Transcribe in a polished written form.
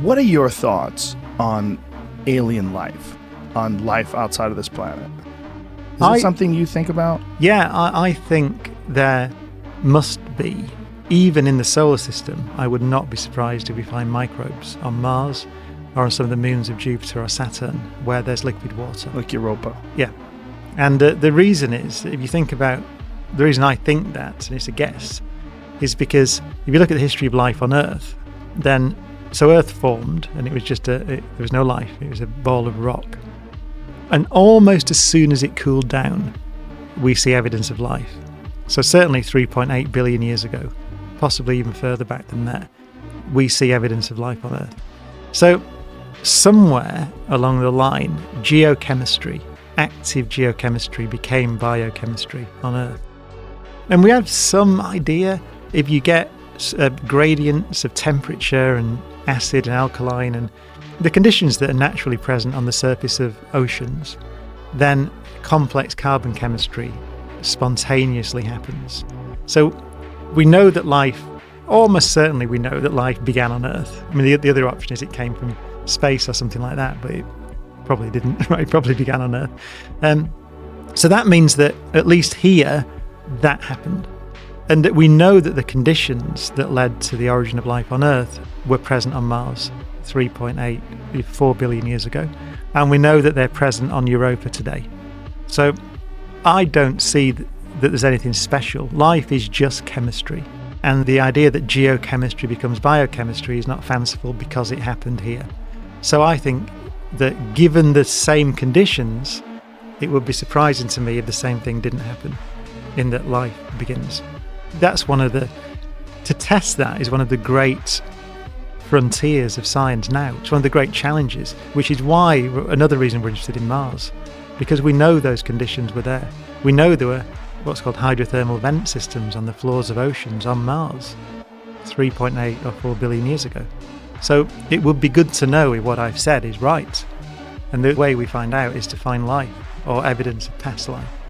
What are your thoughts on alien life, on life outside of this planet? Is it something you think about? Yeah, I think there must be. Even in the solar system, I would not be surprised if we find microbes on Mars or on some of the moons of Jupiter or Saturn where there's liquid water. Like Europa. Yeah. And the reason is, if you think about, the reason I think that, and it's a guess, is because if you look at the history of life on Earth, then, so Earth formed and it was just there was no life, it was a ball of rock. And almost as soon as it cooled down, we see evidence of life. So certainly 3.8 billion years ago, possibly even further back than that, we see evidence of life on Earth. So somewhere along the line, geochemistry, active geochemistry became biochemistry on Earth. And we have some idea, if you get gradients of temperature and acid and alkaline and the conditions that are naturally present on the surface of oceans, then complex carbon chemistry spontaneously happens. So we know that life, almost certainly we know that life began on Earth. I mean, the other option is it came from space or something like that, but it probably didn't. Right? It probably began on Earth. So that means that at least here, that happened. And that we know that the conditions that led to the origin of life on Earth were present on Mars 4 billion years ago. And we know that they're present on Europa today. So I don't see that there's anything special. Life is just chemistry. And the idea that geochemistry becomes biochemistry is not fanciful because it happened here. So I think that given the same conditions, it would be surprising to me if the same thing didn't happen, in that life begins. That's to test that is one of the great frontiers of science now. It's one of the great challenges, which is why another reason we're interested in Mars, because we know those conditions were there. We know there were what's called hydrothermal vent systems on the floors of oceans on Mars 3.8 or 4 billion years ago. So it would be good to know if what I've said is right. And the way we find out is to find life or evidence of past life.